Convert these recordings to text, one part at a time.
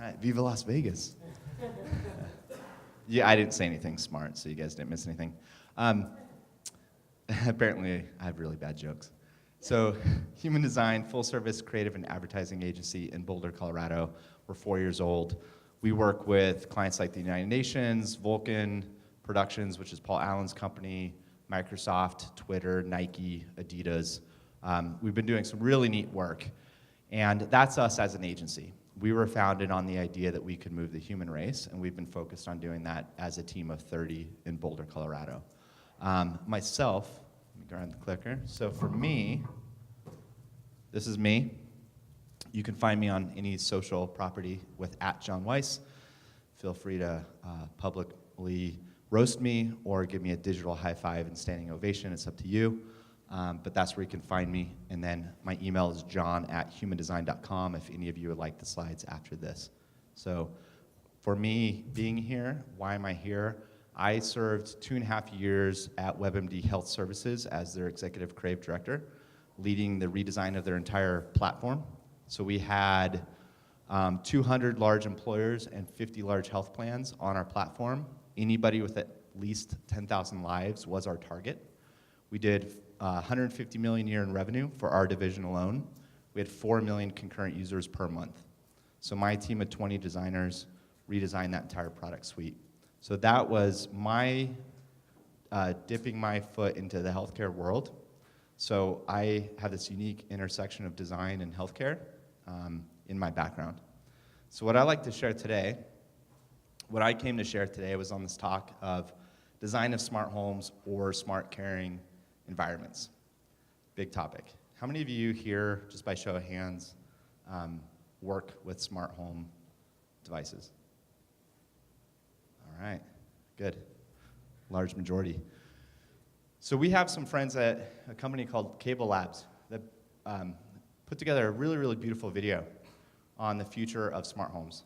right, Viva Las Vegas. Yeah, I didn't say anything smart, so you guys didn't miss anything. Apparently, I have really bad jokes. So, Human Design, full-service creative and advertising agency in Boulder, Colorado. We're 4 years old. We work with clients like the United Nations, Vulcan Productions, which is Paul Allen's company, Microsoft, Twitter, Nike, Adidas. We've been doing some really neat work, and that's us as an agency. We were founded on the idea that we could move the human race, and we've been focused on doing that as a team of 30 in Boulder, Colorado. Myself, let me grab the clicker. So for me, this is me. You can find me on any social property with @JohnWeiss. Feel free to publicly roast me or give me a digital high five and standing ovation. It's up to you. But that's where you can find me. And then my email is john@humandesign.com if any of you would like the slides after this. So for me being here, why am I here? I served 2.5 years at WebMD Health Services as their executive creative director, leading the redesign of their entire platform. So we had 200 large employers and 50 large health plans on our platform. Anybody with at least 10,000 lives was our target. We did 150 million a year in revenue for our division alone. We had 4 million concurrent users per month. So my team of 20 designers redesigned that entire product suite. So that was my dipping my foot into the healthcare world. So I have this unique intersection of design and healthcare in my background. So what I like to share today, what I came to share today was on this talk of design of smart homes or smart caring environments. Big topic. How many of you here, just by show of hands, work with smart home devices? All right, good. Large majority. So we have some friends at a company called Cable Labs that put together a really, really beautiful video on the future of smart homes.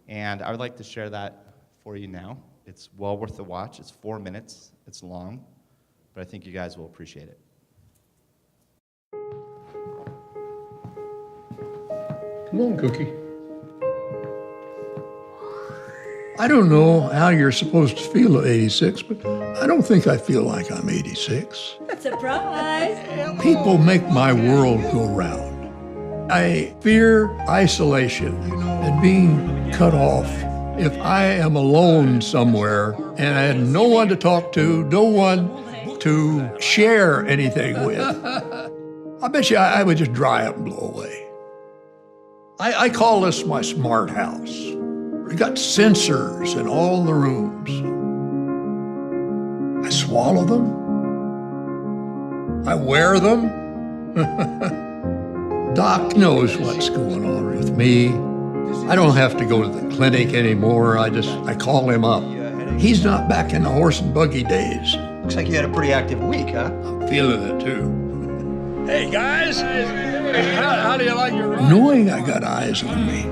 And I would like to share that for you now. It's well worth the watch. It's 4 minutes. It's long, but I think you guys will appreciate it. Come on, Cookie. I don't know how you're supposed to feel at 86, but I don't think I feel like I'm 86. Surprise! People make my world go round. I fear isolation and being cut off. If I am alone somewhere and I had no one to talk to, no one to share anything with, I bet you I would just dry up and blow away. I call this my smart house. We got sensors in all the rooms. I swallow them. I wear them. Doc knows what's going on with me. I don't have to go to the clinic anymore. I call him up. He's not back in the horse and buggy days. Looks like you had a pretty active week, huh? I'm feeling it too. Hey guys, how do you like your ride? Knowing I got eyes on me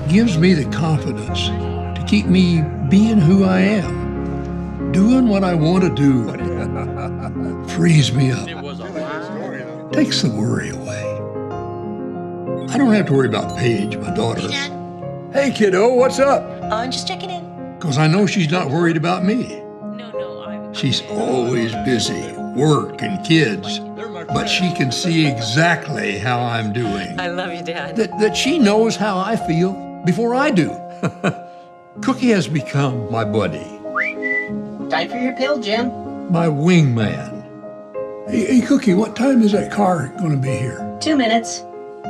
gives me the confidence to keep me being who I am. Doing what I want to do frees me up. Takes the worry away. I don't have to worry about Paige, my daughter. Hey kiddo, what's up? I'm just checking in. Because I know she's not worried about me. No, She's always busy, work and kids. But she can see exactly how I'm doing. I love you, Dad. That she knows how I feel before I do. Cookie has become my buddy. Time for your pill, Jim. My wingman. Hey, Cookie, what time is that car going to be here? 2 minutes.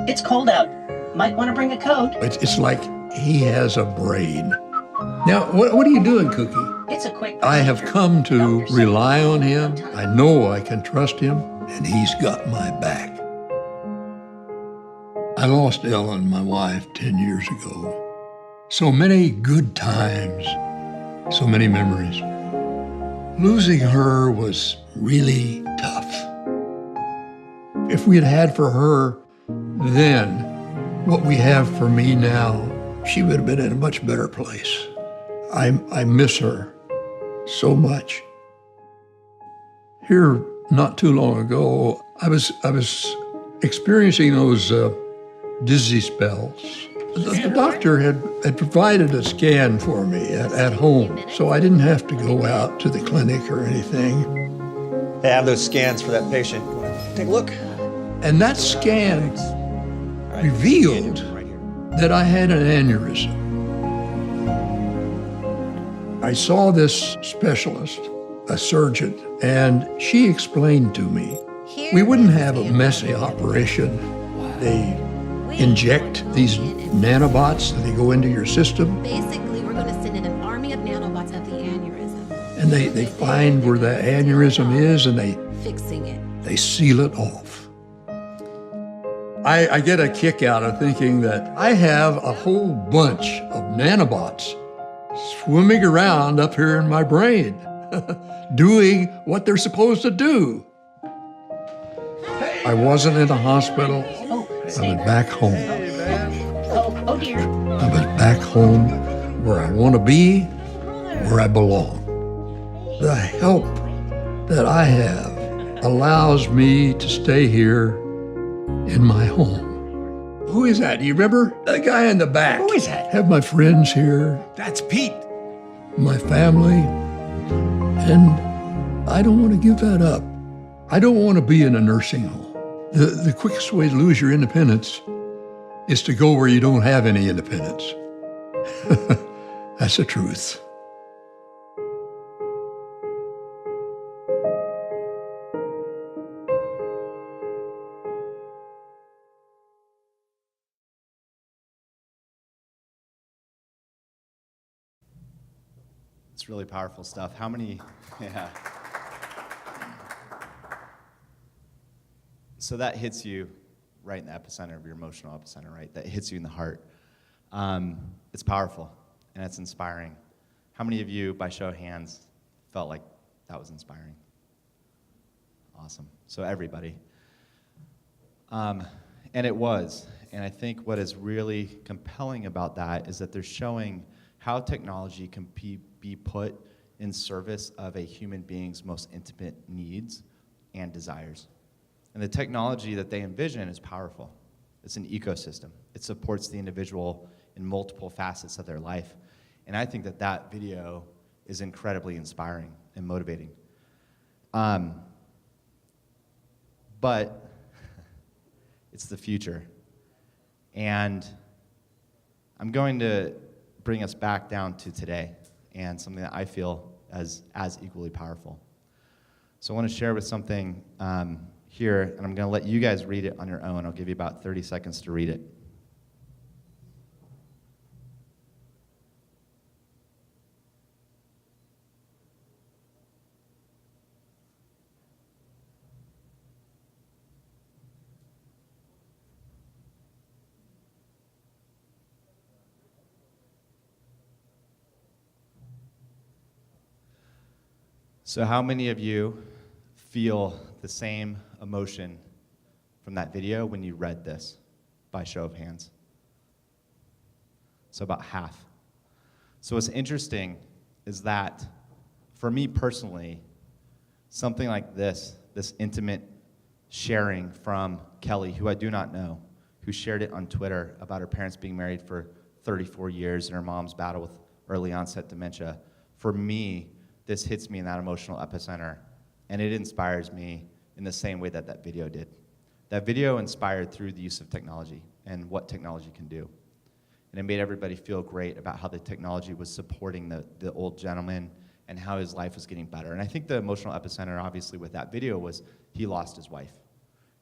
It's cold out. Might want to bring a coat. It's like he has a brain. Now, what are you doing, Cookie? It's a quick I have come to rely on him. I know I can trust him, and he's got my back. I lost Ellen, my wife, 10 years ago. So many good times, so many memories. Losing her was really tough. If we had had for her then what we have for me now, she would have been in a much better place. I miss her so much. Here, not too long ago, I was experiencing those dizzy spells, The doctor had provided a scan for me at home, so I didn't have to go out to the clinic or anything. They have those scans for that patient. Take a look. And that scan revealed that I had an aneurysm. I saw this specialist, a surgeon, and she explained to me, we wouldn't have a messy operation. They inject these nanobots, they go into your system, Basically, we're going to send in an army of nanobots at the aneurysm. and they find where the aneurysm is, and Fixing it. they seal it off. I get a kick out of thinking that I have a whole bunch of nanobots swimming around up here in my brain, doing what they're supposed to do. I wasn't in a hospital. I was back home. Oh dear. I was back home where I want to be, where I belong. The help that I have allows me to stay here in my home. Who is that? Do you remember? The guy in the back. Who is that? Have my friends here, That's Pete. my family, and I don't want to give that up. I don't want to be in a nursing home. The quickest way to lose your independence is to go where you don't have any independence. That's the truth. It's really powerful stuff. How many, yeah. So that hits you right in the epicenter of your emotional epicenter, right? That hits you in the heart. It's powerful and it's inspiring. How many of you, by show of hands, felt like that was inspiring? Awesome. So everybody. And it was. And I think what is really compelling about that is that they're showing how technology can be put in service of a human being's most intimate needs and desires. And the technology that they envision is powerful. It's an ecosystem. It supports the individual in multiple facets of their life. And I think that that video is incredibly inspiring and motivating. But it's the future. And I'm going to bring us back down to today and something that I feel as equally powerful. So I want to share with something here, and I'm going to let you guys read it on your own. I'll give you about 30 seconds to read it. So how many of you feel the same emotion from that video when you read this, by show of hands? So about half. So what's interesting is that, for me personally, something like this intimate sharing from Kelly, who I do not know, who shared it on Twitter about her parents being married for 34 years and her mom's battle with early onset dementia, for me, this hits me in that emotional epicenter, and it inspires me in the same way that that video did. That video inspired through the use of technology and what technology can do. And it made everybody feel great about how the technology was supporting the old gentleman and how his life was getting better. And I think the emotional epicenter, obviously, with that video was he lost his wife.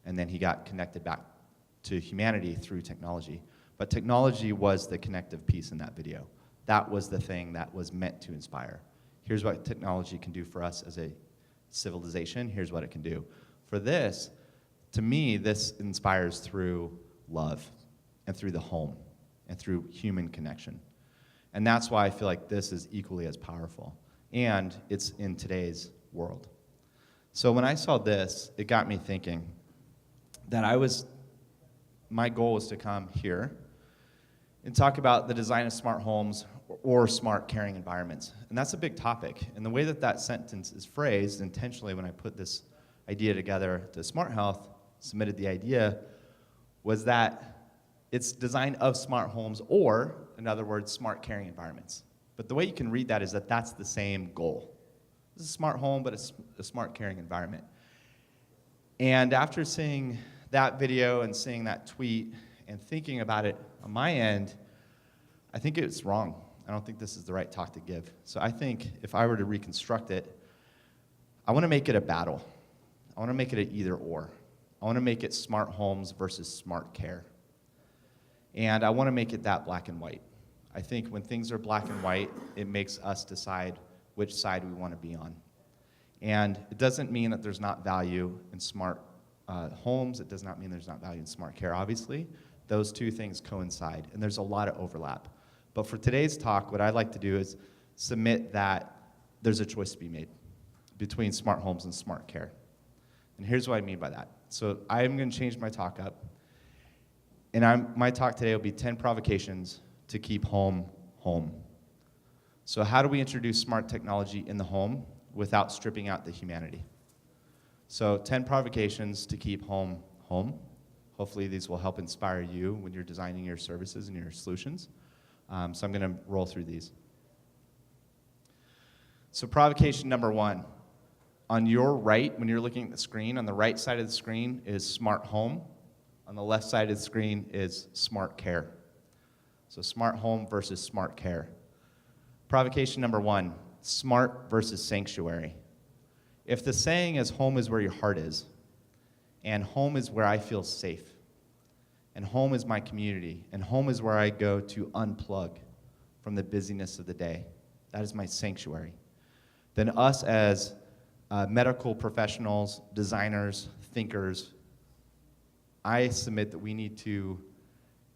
And then he got connected back to humanity through technology. But technology was the connective piece in that video. That was the thing that was meant to inspire. Here's what technology can do for us as a civilization. Here's what it can do. For this, to me, this inspires through love and through the home and through human connection. And that's why I feel like this is equally as powerful. And it's in today's world. So when I saw this, it got me thinking that my goal was to come here and talk about the design of smart homes or smart caring environments. And that's a big topic. And the way that that sentence is phrased intentionally when I put this idea together to Smart Health, submitted the idea, was that it's design of smart homes, or, in other words, smart caring environments. But the way you can read that is that that's the same goal. This is a smart home, but it's a smart caring environment. And after seeing that video and seeing that tweet and thinking about it on my end, I think it's wrong. I don't think this is the right talk to give. So I think if I were to reconstruct it, I want to make it a battle. I want to make it an either or. I want to make it smart homes versus smart care. And I want to make it that black and white. I think when things are black and white, it makes us decide which side we want to be on. And it doesn't mean that there's not value in smart homes. It does not mean there's not value in smart care, obviously. Those two things coincide, and there's a lot of overlap. But for today's talk, what I'd like to do is submit that there's a choice to be made between smart homes and smart care. And here's what I mean by that. So I'm going to change my talk up. And my talk today will be 10 provocations to keep home home. So how do we introduce smart technology in the home without stripping out the humanity? So 10 provocations to keep home home. Hopefully these will help inspire you when you're designing your services and your solutions. So I'm going to roll through these. So provocation number 1. On your right, when you're looking at the screen, on the right side of the screen is smart home. On the left side of the screen is smart care. So smart home versus smart care. Provocation number 1, smart versus sanctuary. If the saying is home is where your heart is, and home is where I feel safe, and home is my community, and home is where I go to unplug from the busyness of the day, that is my sanctuary, then us as medical professionals, designers, thinkers, I submit that we need to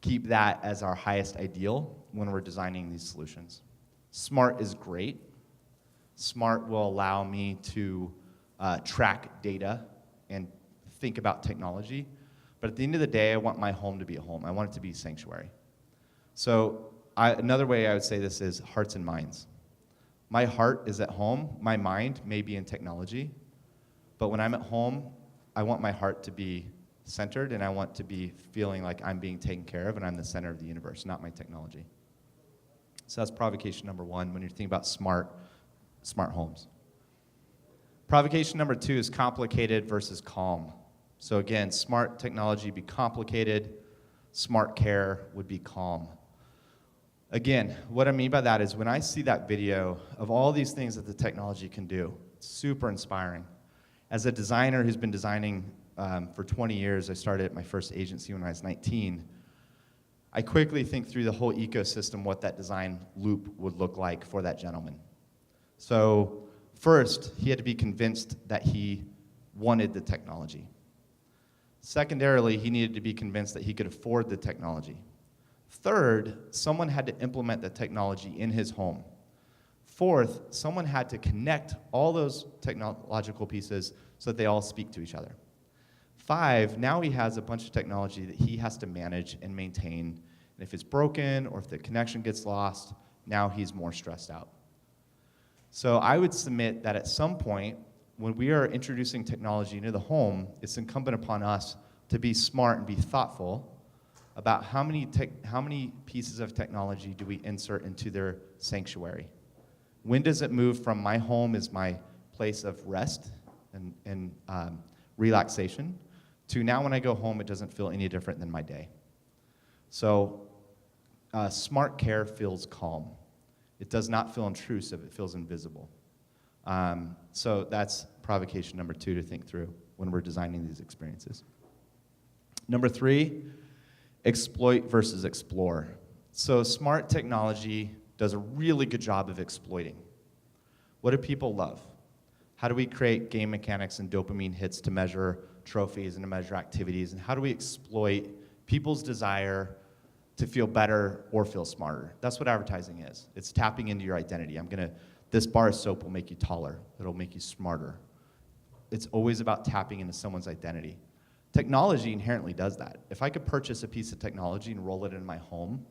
keep that as our highest ideal when we're designing these solutions. Smart is great. Smart will allow me to track data and think about technology. But at the end of the day, I want my home to be a home. I want it to be a sanctuary. So another way I would say this is hearts and minds. My heart is at home. My mind may be in technology. But when I'm at home, I want my heart to be centered, and I want to be feeling like I'm being taken care of and I'm the center of the universe, not my technology. So that's provocation number 1 when you're thinking about smart homes. Provocation number 2 is complicated versus calm. So again, smart technology would be complicated, smart care would be calm. Again, what I mean by that is when I see that video of all these things that the technology can do, it's super inspiring. As a designer who's been designing for 20 years, I started at my first agency when I was 19. I quickly think through the whole ecosystem, what that design loop would look like for that gentleman. So first, he had to be convinced that he wanted the technology. Secondarily, he needed to be convinced that he could afford the technology. Third, someone had to implement the technology in his home. Fourth, someone had to connect all those technological pieces so that they all speak to each other. 5, now he has a bunch of technology that he has to manage and maintain. And if it's broken or if the connection gets lost, now he's more stressed out. So I would submit that at some point, when we are introducing technology into the home, it's incumbent upon us to be smart and be thoughtful about how many pieces of technology do we insert into their sanctuary. When does it move from my home is my place of rest and relaxation to now when I go home, it doesn't feel any different than my day. So smart care feels calm. It does not feel intrusive, it feels invisible. So that's provocation number 2 to think through when we're designing these experiences. Number 3, exploit versus explore. So smart technology does a really good job of exploiting. What do people love? How do we create game mechanics and dopamine hits to measure trophies and to measure activities? And how do we exploit people's desire to feel better or feel smarter? That's what advertising is. It's tapping into your identity. This bar of soap will make you taller. It'll make you smarter. It's always about tapping into someone's identity. Technology inherently does that. If I could purchase a piece of technology and roll it in my home,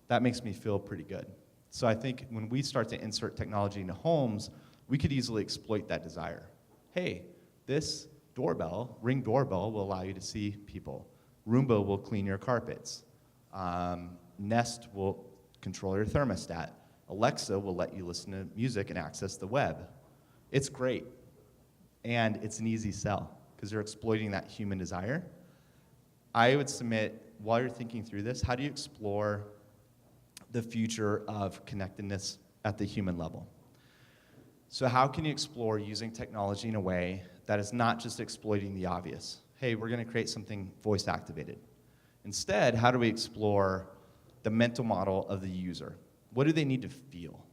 that makes me feel pretty good. So I think when we start to insert technology into homes, we could easily exploit that desire. Hey, this Ring doorbell will allow you to see people. Roomba will clean your carpets. Nest will control your thermostat. Alexa will let you listen to music and access the web. It's great, and it's an easy sell because you're exploiting that human desire. I would submit, while you're thinking through this, how do you explore the future of connectedness at the human level? So how can you explore using technology in a way that is not just exploiting the obvious? Hey, we're going to create something voice activated. Instead, how do we explore the mental model of the user? What do they need to feel?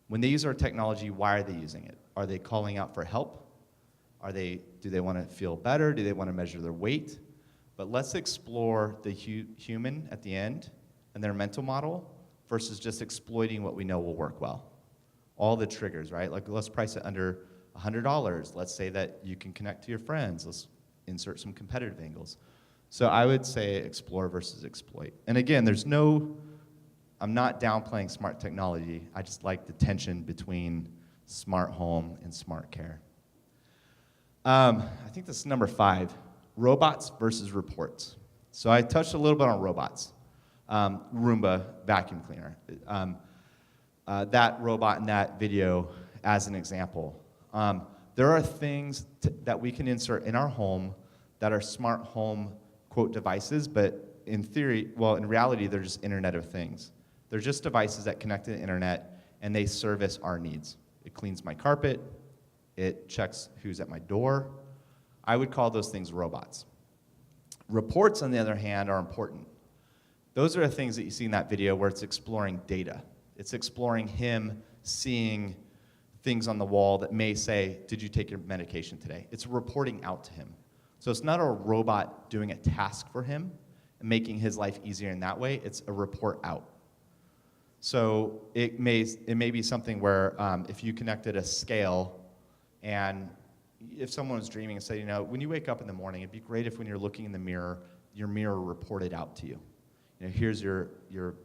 When they use our technology, why are they using it? Are they calling out for help? Do they want to feel better? Do they want to measure their weight? But let's explore the human at the end and their mental model versus just exploiting what we know will work well. All the triggers, right? Like, let's price it under $100. Let's say that you can connect to your friends. Let's insert some competitive angles. So I would say explore versus exploit. And again, I'm not downplaying smart technology. I just like the tension between smart home and smart care. I think this is number 5, robots versus reports. So I touched a little bit on robots. Roomba vacuum cleaner. That robot in that video as an example. There are things that we can insert in our home that are smart home, quote, devices, but in theory, well, in reality, they're just Internet of Things. They're just devices that connect to the internet, and they service our needs. It cleans my carpet. It checks who's at my door. I would call those things robots. Reports, on the other hand, are important. Those are the things that you see in that video where it's exploring data. It's exploring him seeing things on the wall that may say, did you take your medication today? It's reporting out to him. So it's not a robot doing a task for him and making his life easier in that way. It's a report out. So it may be something where if you connected a scale, and if someone was dreaming and said, when you wake up in the morning, it'd be great if when you're looking in the mirror, your mirror reported out to you. Here's your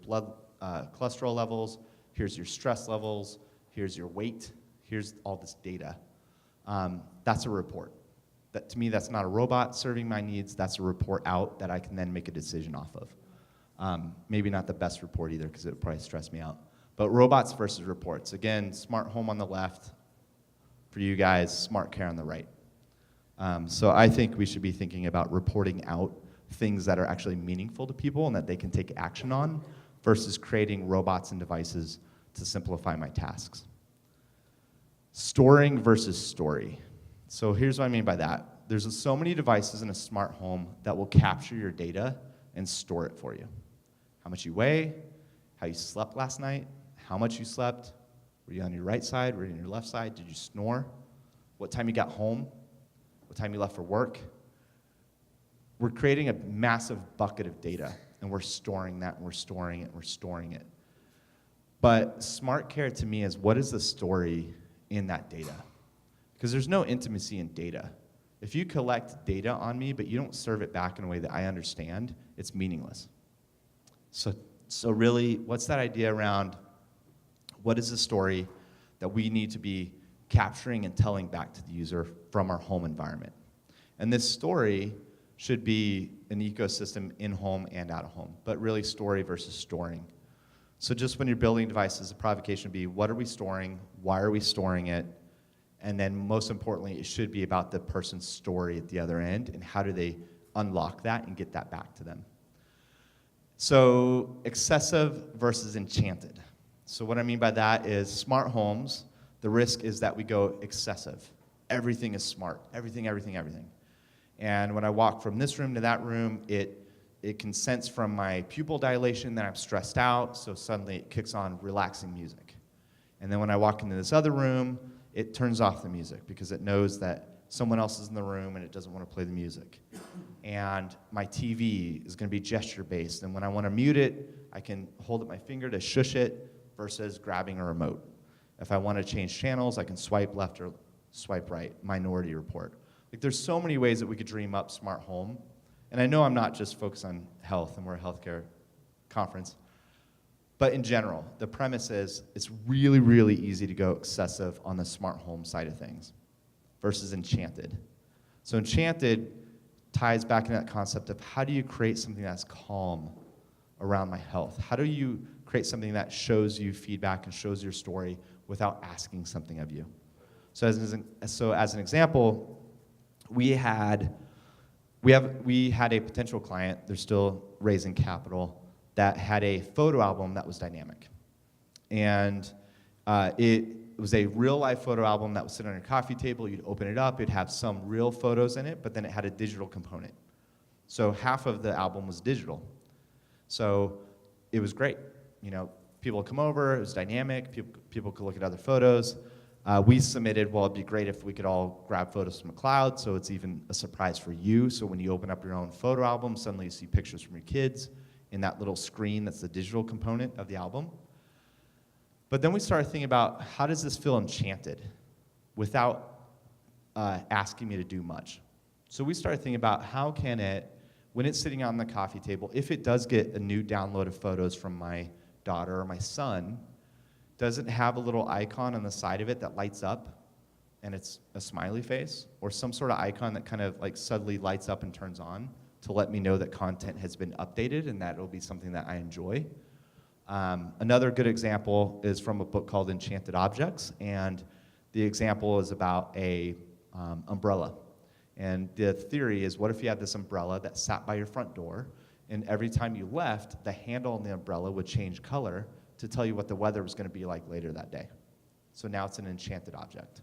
blood cholesterol levels, here's your stress levels, here's your weight, here's all this data. That's a report. That, to me, that's not a robot serving my needs. That's a report out that I can then make a decision off of. Maybe not the best report either, because it would probably stress me out. But robots versus reports. Again, smart home on the left. For you guys, smart care on the right. So I think we should be thinking about reporting out things that are actually meaningful to people and that they can take action on versus creating robots and devices to simplify my tasks. Storing versus story. So here's what I mean by that. There's so many devices in a smart home that will capture your data and store it for you. How much you weigh, how you slept last night, how much you slept, were you on your right side, were you on your left side, did you snore, what time you got home, what time you left for work. We're creating a massive bucket of data, and we're storing that, and we're storing it, and we're storing it. But smart care to me is, what is the story in that data? Because there's no intimacy in data. If you collect data on me, but you don't serve it back in a way that I understand, it's meaningless. So really, what's that idea around what is the story that we need to be capturing and telling back to the user from our home environment? And this story should be an ecosystem in-home and out-of-home, but really story versus storing. So just when you're building devices, the provocation would be, what are we storing? Why are we storing it? And then most importantly, it should be about the person's story at the other end, and how do they unlock that and get that back to them. So excessive versus enchanted. So what I mean by that is smart homes, the risk is that we go excessive. Everything is smart, everything. And when I walk from this room to that room, it can sense from my pupil dilation that I'm stressed out, so suddenly it kicks on relaxing music. And then when I walk into this other room, it turns off the music because it knows that someone else is in the room and it doesn't want to play the music. And my TV is going to be gesture-based, and when I want to mute it, I can hold up my finger to shush it versus grabbing a remote. If I want to change channels, I can swipe left or swipe right, Minority Report. Like, there's so many ways that we could dream up smart home. And I know I'm not just focused on health, and we're a healthcare conference. But in general, the premise is it's really, really easy to go excessive on the smart home side of things versus enchanted. So enchanted ties back into that concept of how do you create something that's calm around my health? How do you create something that shows you feedback and shows your story without asking something of you? So as an example, we had a potential client, they're still raising capital, that had a photo album that was dynamic. And it was a real life photo album that would sit on your coffee table. You'd open it up, it'd have some real photos in it, but then it had a digital component. So half of the album was digital. So it was great. People would come over, it was dynamic, people could look at other photos. We submitted, well, it'd be great if we could all grab photos from the cloud, so it's even a surprise for you. So when you open up your own photo album, suddenly you see pictures from your kids in that little screen that's the digital component of the album. But then we started thinking about, how does this feel enchanted without asking me to do much? So we started thinking about, how can it, when it's sitting on the coffee table, if it does get a new download of photos from my daughter or my son, does it have a little icon on the side of it that lights up and it's a smiley face, or some sort of icon that kind of like suddenly lights up and turns on to let me know that content has been updated and that it'll be something that I enjoy? Another good example is from a book called Enchanted Objects, and the example is about a umbrella. And the theory is, what if you had this umbrella that sat by your front door, and every time you left, the handle on the umbrella would change color to tell you what the weather was going to be like later that day. So now it's an enchanted object.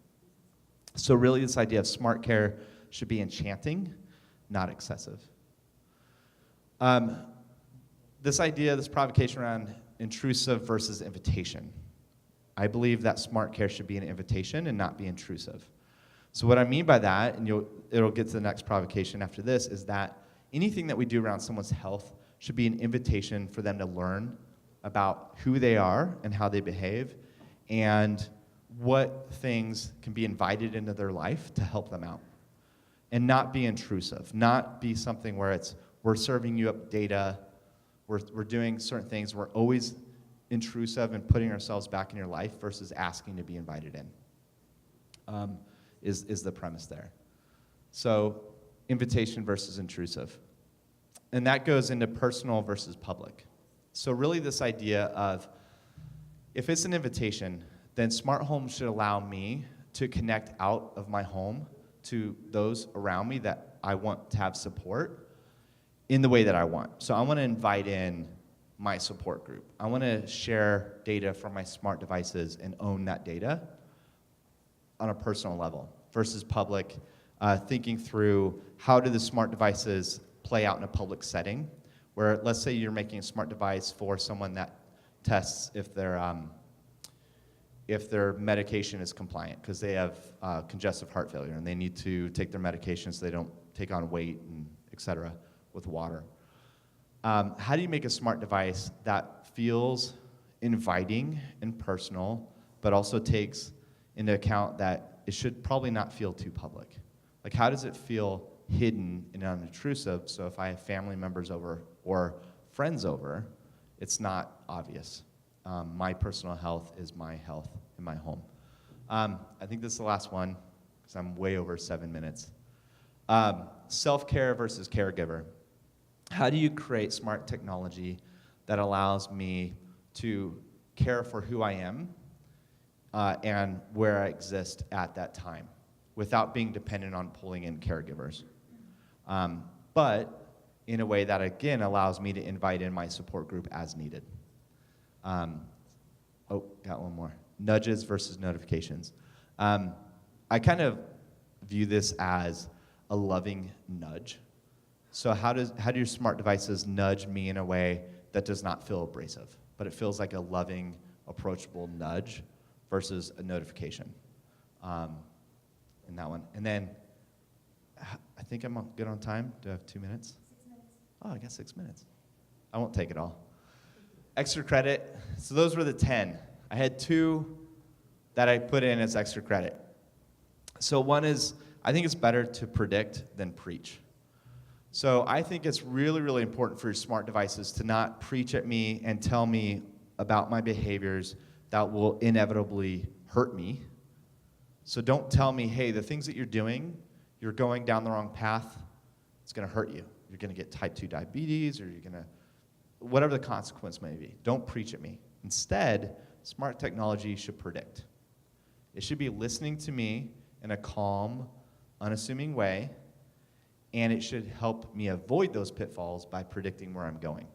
So really this idea of smart care should be enchanting, not excessive. This idea, this provocation around intrusive versus invitation. I believe that smart care should be an invitation and not be intrusive. So what I mean by that, and it'll get to the next provocation after this, is that anything that we do around someone's health should be an invitation for them to learn about who they are and how they behave, and what things can be invited into their life to help them out. And not be intrusive, not be something where we're serving you up data, we're doing certain things, we're always intrusive and putting ourselves back in your life versus asking to be invited in, is the premise there. So invitation versus intrusive. And that goes into personal versus public. So really this idea of, if it's an invitation, then smart homes should allow me to connect out of my home to those around me that I want to have support in the way that I want. So I want to invite in my support group. I want to share data from my smart devices and own that data on a personal level versus public, thinking through, how do the smart devices play out in a public setting, where let's say you're making a smart device for someone that tests if their medication is compliant because they have congestive heart failure and they need to take their medication so they don't take on weight and et cetera with water. How do you make a smart device that feels inviting and personal, but also takes into account that it should probably not feel too public? Like, how does it feel hidden and unintrusive, so if I have family members over or friends over, it's not obvious? My personal health is my health in my home. I think this is the last one, because I'm way over 7 minutes. Self-care versus caregiver. How do you create smart technology that allows me to care for who I am and where I exist at that time without being dependent on pulling in caregivers? But in a way that, again, allows me to invite in my support group as needed. Oh, got one more. Nudges versus notifications. I kind of view this as a loving nudge. So how do your smart devices nudge me in a way that does not feel abrasive, but it feels like a loving, approachable nudge versus a notification in that one. And then I think I'm good on time. Do I have 2 minutes? 6 minutes. Oh, I got 6 minutes. I won't take it all. Extra credit. So those were the 10. I had 2 that I put in as extra credit. So one is, I think it's better to predict than preach. So I think it's really, really important for your smart devices to not preach at me and tell me about my behaviors that will inevitably hurt me. So don't tell me, hey, the things that you're doing, you're going down the wrong path, it's going to hurt you. You're going to get type 2 diabetes, or you're going to whatever the consequence may be. Don't preach at me. Instead, smart technology should predict. It should be listening to me in a calm, unassuming way, and it should help me avoid those pitfalls by predicting where I'm going.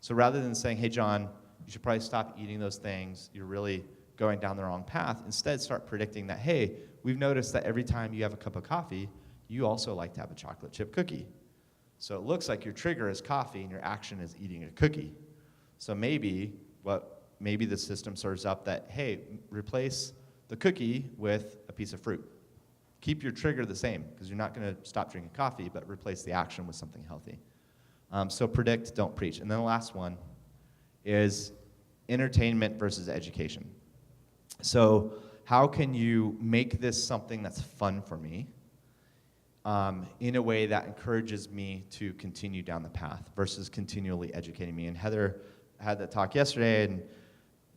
So rather than saying, hey, John, you should probably stop eating those things, you're really going down the wrong path, instead start predicting that, hey, we've noticed that every time you have a cup of coffee, you also like to have a chocolate chip cookie. So it looks like your trigger is coffee and your action is eating a cookie. So maybe the system serves up that, hey, replace the cookie with a piece of fruit. Keep your trigger the same, because you're not going to stop drinking coffee, but replace the action with something healthy. So predict, don't preach. And then the last one is entertainment versus education. So how can you make this something that's fun for me in a way that encourages me to continue down the path versus continually educating me? And Heather had that talk yesterday, and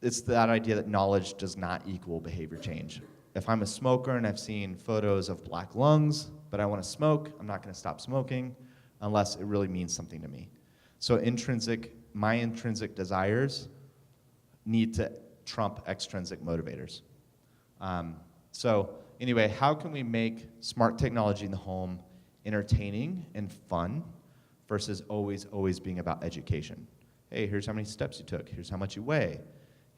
it's that idea that knowledge does not equal behavior change. If I'm a smoker and I've seen photos of black lungs, but I want to smoke, I'm not going to stop smoking unless it really means something to me. So my intrinsic desires need to trump extrinsic motivators. So anyway, how can we make smart technology in the home entertaining and fun versus always being about education? Hey, here's how many steps you took. Here's how much you weigh.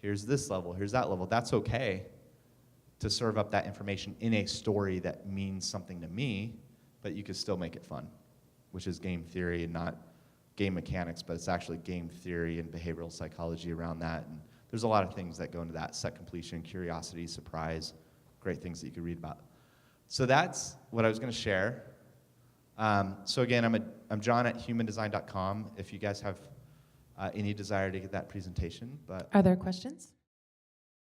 Here's this level. Here's that level. That's okay to serve up that information in a story that means something to me, but you could still make it fun, which is game theory and not game mechanics, but it's actually game theory and behavioral psychology around that. And there's a lot of things that go into that: set completion, curiosity, surprise, great things that you could read about. So that's what I was going to share. So again, I'm John at humandesign.com if you guys have any desire to get that presentation. But Are there questions?